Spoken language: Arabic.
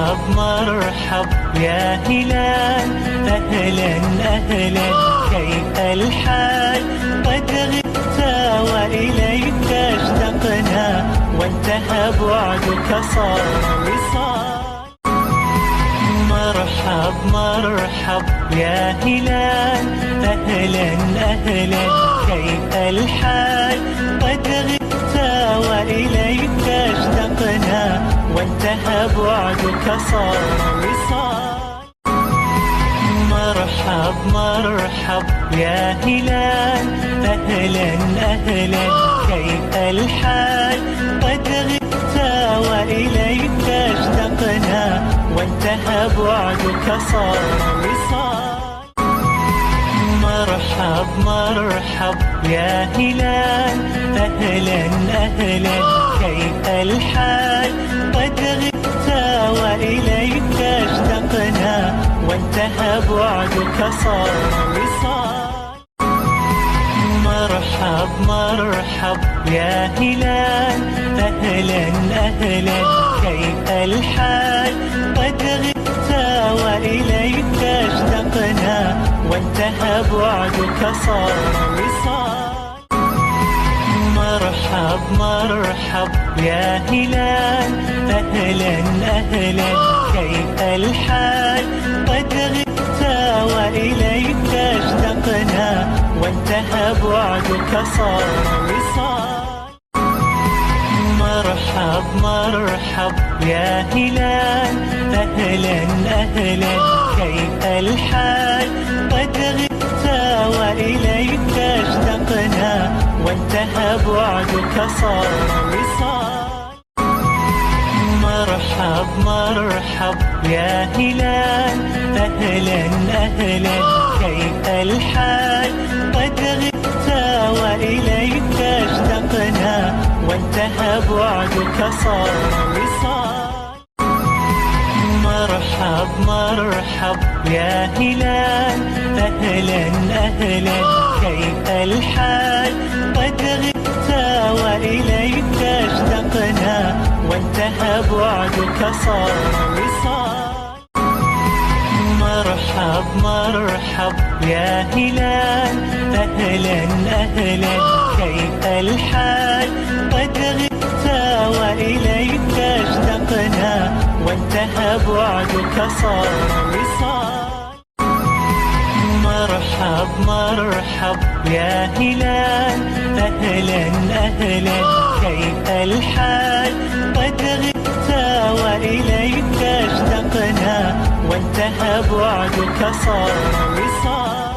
مرحب مرحب يا هلال، أهلا أهلا كيف الحال؟ قد غبت وإليك اشتقنا، وانتهى بعدك صار وصال. مرحب مرحب يا هلال، أهلا أهلا كيف الحال؟ قد غبت وإليك اشتقنا، وانتهى بعدك صار وصال. مرحب مرحب يا هلال، أهلا أهلا كيف الحال؟ قد غبت وإليك اشتقنا، وانتهى بعدك صار وصال. مرحب مرحب يا هلال، أهلا أهلا كيف الحال؟ قد غبت وإليك اشتقنا، وانتهى بعدك صار وصال. مرحب مرحب يا هلال، أهلا أهلا كيف الحال؟ قد غبت وإليك اشتقنا، وانتهى بعدك صار وصال. مرحب مرحب يا هلال، أهلا أهلا كيف الحال؟ قد غبت وإليك اشتقنا، وانتهى بعدك صار وصال. مرحب مرحب يا هلال، أهلا أهلا كيف الحال؟ قد غبت وإليك اشتقنا، وانتهى بعدك صار وصال. مرحب مرحب يا هلال، أهلا أهلا كيف الحال؟ قد غبت وإليك اشتقنا، وانتهى بعدك صار وصال. مرحب مرحب يا هلال، أهلا أهلا كيف الحال؟ قد غبت وإليك اشتقنا، وانتهى بعدك صار وصال. مرحب مرحب يا هلال، أهلا أهلا كيف الحال؟ قد غبت وإليك اشتقنا، وانتهى بعدك صار وصال. مرحب مرحب يا هلال، أهلا أهلا كيف الحال؟ قد غبت وإليك اشتقنا، وانتهى بعدك صار وصال.